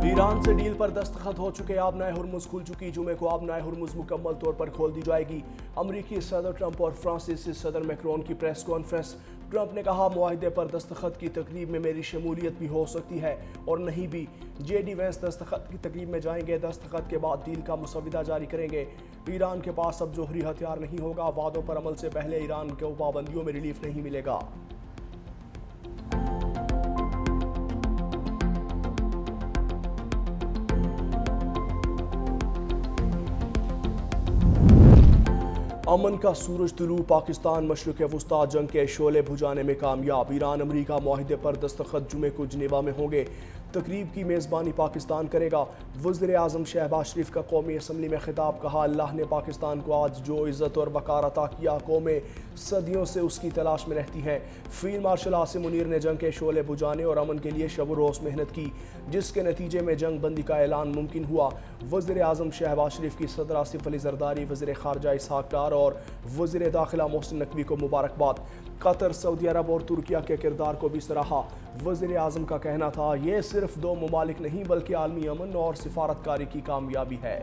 Iran से deal पर दस्तखत हो चुके, अब नए हुर्मुज खुल चुकी। जुमे को अब नए हुर्मुज मुकम्मल तौर पर खोल दी जाएगी। अमरीकी सदर ट्रंप और फ्रांसीसी सदर मैक्रोन की प्रेस कॉन्फ्रेंस। ट्रंप ने कहा, मुआहदे पर दस्तखत की तकरीब में मेरी शमूलियत भी हो सकती है और नहीं भी। जेडी वेंस दस्तखत की तकरीब में जाएंगे। दस्तखत के बाद डील का मुसविदा जारी करेंगे। ईरान के पास अब जोहरी हथियार नहीं होगा। वादों पर अमल से पहले ईरान को पाबंदियों में रिलीफ नहीं मिलेगा। अमन का सूरज तुलू, पाकिस्तान मशरिक़ वस्ता जंग के शोले बुझाने में कामयाब। ईरान अमरीका मुआहदे पर दस्तखत जुमे को जिनेवा में होंगे। तकरीब की मेज़बानी पाकिस्तान करेगा। वज़ीर आज़म शहबाज शरीफ का कौमी असम्बली में खिताब। कहा, अल्लाह ने पाकिस्तान को आज जो इज़्ज़त और वक़ार अता किया, कौमें सदियों से उसकी तलाश में रहती हैं। फील्ड मार्शल आसिम मुनीर ने जंग के शोले बुझाने और अमन के लिए शब रोज़ मेहनत की, जिसके नतीजे में जंग बंदी का ऐलान मुमकिन हुआ। वज़ीर आज़म शहबाज शरीफ की सदर आसिफ अली ज़रदारी, वज़ीर ख़ारजा इसहाक़ डार और वज़ीर दाखिला मोहसिन नकवी को मुबारकबाद। कतर, सऊदी अरब और तुर्किया के किरदार को भी सराहा। वज़ीर आज़म का कहना था, ये सिर्फ दो ममालिक नहीं बल्कि आलमी अमन और सिफारतकारी की कामयाबी है।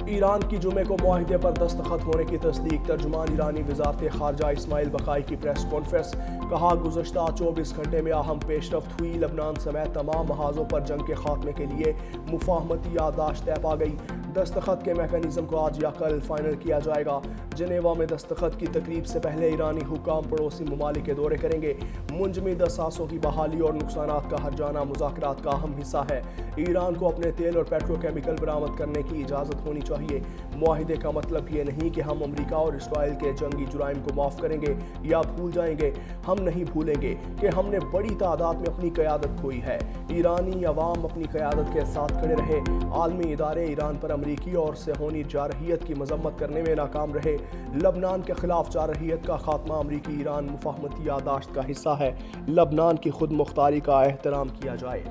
ईरान की जुमे को मुआहदे पर दस्तखत होने की तस्दीक। तर्जुमान ईरानी वज़ारत ख़ारजा इस्माइल बकाई की प्रेस कॉन्फ्रेंस। कहा, गुज़श्ता 24 घंटे में अहम पेशरफ्त हुई। लबनान समेत तमाम महाजों पर जंग के खात्मे के लिए मुफाहमती याददाश्त तय पा गई। दस्तखत के मैकेनिज़्म को आज या कल फाइनल किया जाएगा। जनेवा में दस्तखत की तकरीब से पहले ईरानी हुकाम पड़ोसी ममालिक के दौरे करेंगे। मुंजमद असासों की बहाली और नुकसानात का हर्जाना मुज़ाकरात का अहम हिस्सा है। ईरान को अपने तेल और पेट्रोकेमिकल बरामद करने की इजाज़त होनी चाहिए। मुआहिदे का मतलब ये नहीं कि हम अमरीका और इसराइल के जंगी जुराइम को माफ़ करेंगे या भूल जाएंगे। हम नहीं भूलेंगे कि हमने बड़ी तादाद में अपनी क़यादत खोई है। ईरानी अवाम अपनी क़यादत के साथ खड़े रहे। आलमी इदारे ईरान पर अमरीकी और सेहोनी जारहियत की मजम्मत करने में नाकाम रहे। लबनान के खिलाफ जारहियत का खात्मा अमरीकी ईरान मुफाहमती यादाश्त का हिस्सा है। लबनान की खुद मुख्तारी का एहतराम किया जाए।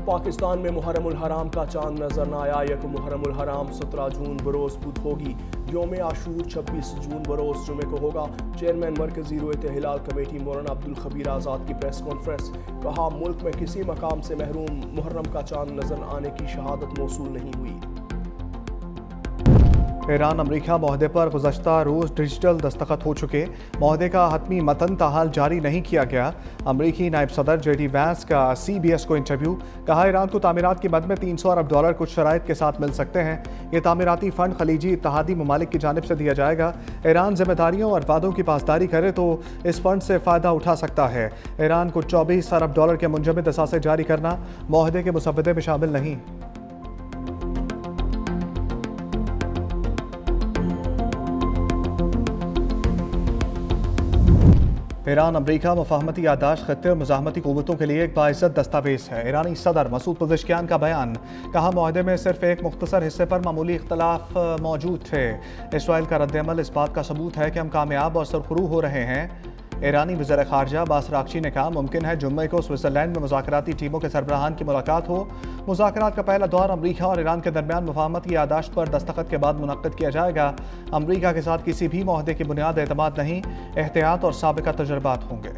पाकिस्तान में मुहर्रमुल हराम का चांद नजर न आया। यकम मुहर्रमुल हराम 17 जून बरोज बुध होगी। योम आशूर 26 जून बरोज जुमे को होगा। चेयरमैन मरकजी रोयत हिलाल कमेटी मौलाना अब्दुल खबीर आज़ाद की प्रेस कॉन्फ्रेंस। कहा, मुल्क में किसी मकाम से महरूम मुहर्रम का चांद नजर आने की शहादत मौसूल नहीं हुई। ईरान अमरीका मुआहदे पर गुज़श्ता रोज़ डिजिटल दस्तखत हो चुके। मुआहदे का हतमी मतन ताहाल जारी नहीं किया गया। अमरीकी नायब सदर जेडी वैंस का CBS को इंटरव्यू। कहा, ईरान को तामीरात की मद में $300 अरब कुछ शराइत के साथ मिल सकते हैं। ये तामीराती फ़ंड खलीजी इत्तहादी ममालिक की जानिब से दिया जाएगा। ईरान जिम्मेदारियों और वादों की पासदारी करे तो इस फंड से फ़ायदा उठा सकता है। ईरान को $24 अरब के मुंजमद असासे जारी करना मुआहदे के मुसव्वदे में शामिल नहीं। ईरान अमरीका मुफाहमती याददाश्त खत्ते और मुज़ाहमती क़ुव्वतों के लिए एक बाइज़्ज़त दस्तावेज़ है। ईरानी सदर मसूद पज़ेश्कियान का बयान। कहा, मुआहदे में सिर्फ एक मुख्तसर हिस्से पर मामूली इख्तलाफ मौजूद थे। इसराइल का रद्द-ए-अमल इस बात का सबूत है कि हम कामयाब और सरखरू हो रहे हैं। ईरानी वज़ीर ख़ारजा अब्बास अराग़ची ने कहा, मुमकिन है जुम्मे को स्विट्ज़रलैंड में मुज़ाकराती टीमों के सरबराहान की मुलाकात हो। मुज़ाकरात का पहला दौर अमरीका और ईरान के दरमियान मुफाहमती याददाश्त पर दस्तखत के बाद मुनक़्क़िद किया जाएगा। अमरीका के साथ किसी भी मुआहदे की बुनियाद एतमाद नहीं, एहतियात और साबिक़ा तजुर्बात होंगे।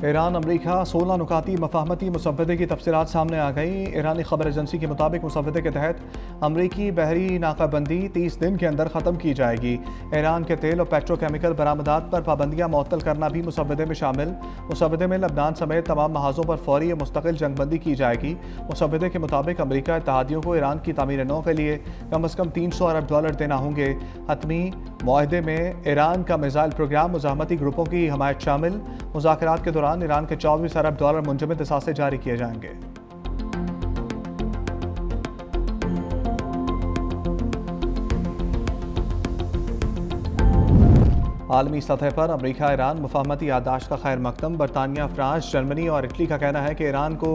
ईरान अमरीका 16 नुकाती मफाहमती मुसव्वदे की तफसीलात सामने आ गई। ईरानी खबर एजेंसी के मुताबिक मुसव्वदे के तहत अमरीकी बहरी नाकाबंदी 30 दिन के अंदर ख़त्म की जाएगी। ईरान के तेल और पेट्रोकेमिकल बरामदात पर पाबंदियाँ मुअत्तल करना भी मुसव्वदे में शामिल। मुसव्वदे में लबनान समेत तमाम महाजों पर फौरी मुस्तकिल जंगबंदी की जाएगी। मुसव्वदे के मुताबिक अमरीका इत्तहादियों को ईरान की तामीर नौ के लिए कम अज़ कम $300 अरब देना होंगे। हतमी मुआहदे में ईरान का मिसाइल प्रोग्राम, मुज़ाहमती ग्रुपों की हमायत शामिल। मुज़ाकरात के दौरान ईरान के $24 अरब मुंजमद असासे जारी किए जाएंगे। आलमी सतह पर अमरीका ईरान मुफाहमती याददाश्त का खैर मकदम। बरतानिया, फ्रांस, जर्मनी और इटली का कहना है कि ईरान को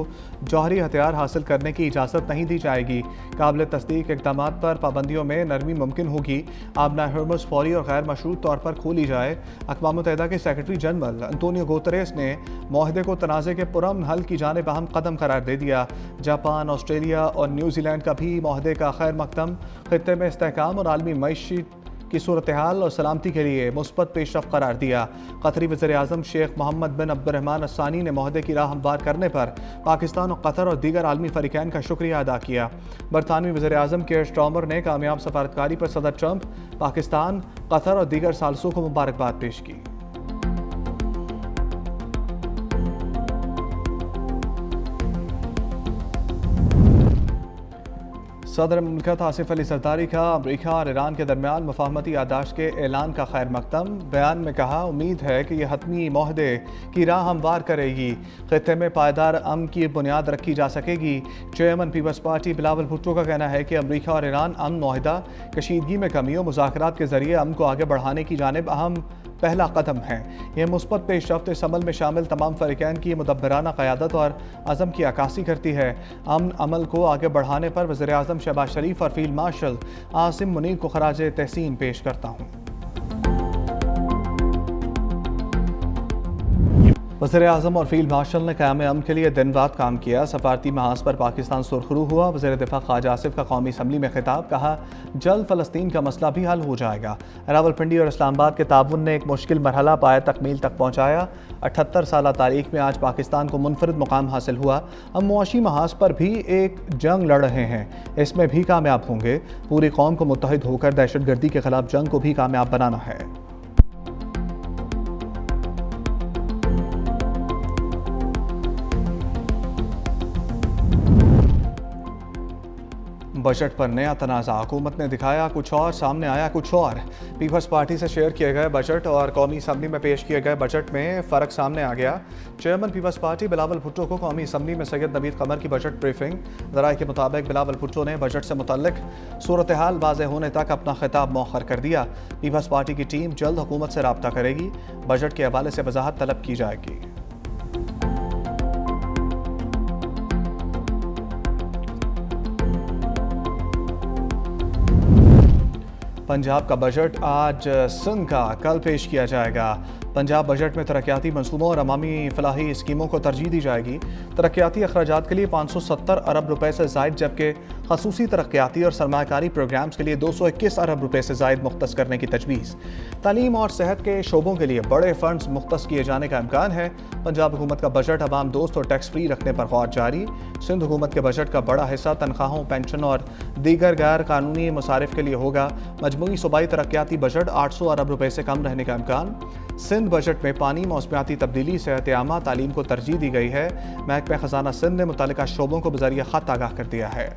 जौहरी हथियार हासिल करने की इजाज़त नहीं दी जाएगी। काबिल तस्दीक इक़दाम पर पाबंदियों में नरमी मुमकिन होगी। आबना हर्मुज़ फौरी और गैर मशरूत तौर पर खोली जाए। अक़वाम मुत्तहिदा के सेक्रेटरी जनरल अंतोनियो गुतेरेस ने मुआहदे को तनाज़े के पुरअमन हल की जानिब अहम कदम करार दे दिया। जापान, ऑस्ट्रेलिया और न्यूजीलैंड का भी मुआहदे का खैर मकदम खित्ते में इस्तेहकाम और आलमी मईशत की सूरत हाल और सलामती के लिए मुस्बत पेशरफ करार दिया। कतरी वज़ीर-ए-आज़म शेख मोहम्मद बिन अब्दुर्रहमान अस्सानी ने मुआहदे की राह हमवार करने पर पाकिस्तान और कतर और दीगर आलमी फ़रीक़ैन का शुक्रिया अदा किया। बरतानवी वज़ीर-ए-आज़म केयर स्टारमर ने कामयाब सफारतकारी पर सदर ट्रंप, पाकिस्तान, कतर और दीगर सालसों को मुबारकबाद पेश की। सदर मुमलिकत आसिफ अली ज़रदारी का अमरीका और ईरान के दरमियान मुफाहमती याददाश्त के ऐलान का खैर मकदम। बयान में कहा, उम्मीद है कि यह हतमी मुआहदे की राह हमवार करेगी। खित्ते में पायदार अमन की बुनियाद रखी जा सकेगी। चेयरमैन पीपल्स पार्टी बिलावल भुट्टो का कहना है कि अमरीका और ईरान अमन मुआहदा, कशीदगी में कमी और मुज़ाकरात के ज़रिए अमन को आगे बढ़ाने की जानिब अहम पहला कदम है। यह मुस्बत पेशरफ्त इस अमल में शामिल तमाम फ़रीक़ैन की मुदब्बराना क़यादत और अज़म की अक्कासी करती है। अमन अमल को आगे बढ़ाने पर वज़ीर-ए-आज़म शहबाज शरीफ और फील्ड मार्शल आसिम मुनीर को खराज तहसीन पेश करता हूँ। वज़ीर-ए-आज़म और फील्ड मार्शल ने क़याम अमन के लिए दिन रात काम किया। सफारती महाज पर पाकिस्तान सुरखरू हुआ। वज़ीर दिफ़ा ख्वाजा आसिफ का कौमी असम्बली में खिताब, कहा जल्द फ़लस्तीन का मसला भी हल हो जाएगा। रावलपिंडी और इस्लामाबाद के ताउन ने एक मुश्किल मरहला पाया तकमील तक पहुँचाया। 78 साल तारीख में आज पाकिस्तान को मुनफरिद मुकाम हासिल हुआ। हम मुआशी महाज पर भी एक जंग लड़ रहे हैं, इसमें भी कामयाब होंगे। पूरी कौम को मुत्तहिद होकर दहशतगर्दी के खिलाफ जंग को भी कामयाब बनाना है। बजट पर नया तनाज़ा, हुकूमत ने दिखाया कुछ और, सामने आया कुछ और। पीपल्स पार्टी से शेयर किए गए बजट और कौमी असम्बली में पेश किए गए बजट में फ़र्क सामने आ गया। चेयरमैन पीपल्स पार्टी बिलावल भुट्टो को कौमी असम्बली में सैयद नवीद कमर की बजट ब्रीफिंग। ज़राए के मुताबिक बिलावल भुट्टो ने बजट से मुतल्लिक सूरत हाल वाज़ेह होने तक अपना खिताब मौखर कर दिया। पीपल्स पार्टी की टीम जल्द हुकूमत से रब्ता करेगी। बजट के हवाले से वजाहत तलब की जाएगी। पंजाब का बजट आज सिंध का कल पेश किया जाएगा। पंजाब बजट में तरक्याती मंसूबों और अवामी फलाही स्कीमों को तरजीह दी जाएगी। तरक्याती अखराजात के लिए 570 अरब रुपए से ज़ायद, जबकि खसूसी तरक्याती और सरमाकारी प्रोग्राम्स के लिए 221 अरब रुपए से ज़ायद मुख्तस करने की तजवीज़। तालीम और सेहत के शोबों के लिए बड़े फंड्स मुख्तस किए जाने का इम्कान है। पंजाब हुकूमत का बजट अवाम दोस्त और टैक्स फ्री रखने पर गौर जारी। सिंध हुकूमत के बजट का बड़ा हिस्सा तनख्वाहों, पेंशन और दीगर गैर कानूनी मसारिफ के लिए होगा। मजमूई सूबाई तरक्याती बजट 800 अरब रुपए से कम रहने का इम्कान। सिंध बजट में पानी, मौसमियाती तब्दीली, सेहत आमा, तालीम को तरजीह दी गई है। महकमा खजाना सिंध ने मुतल्लिका शोबों को बज़रिया ख़त आगाह कर दिया है।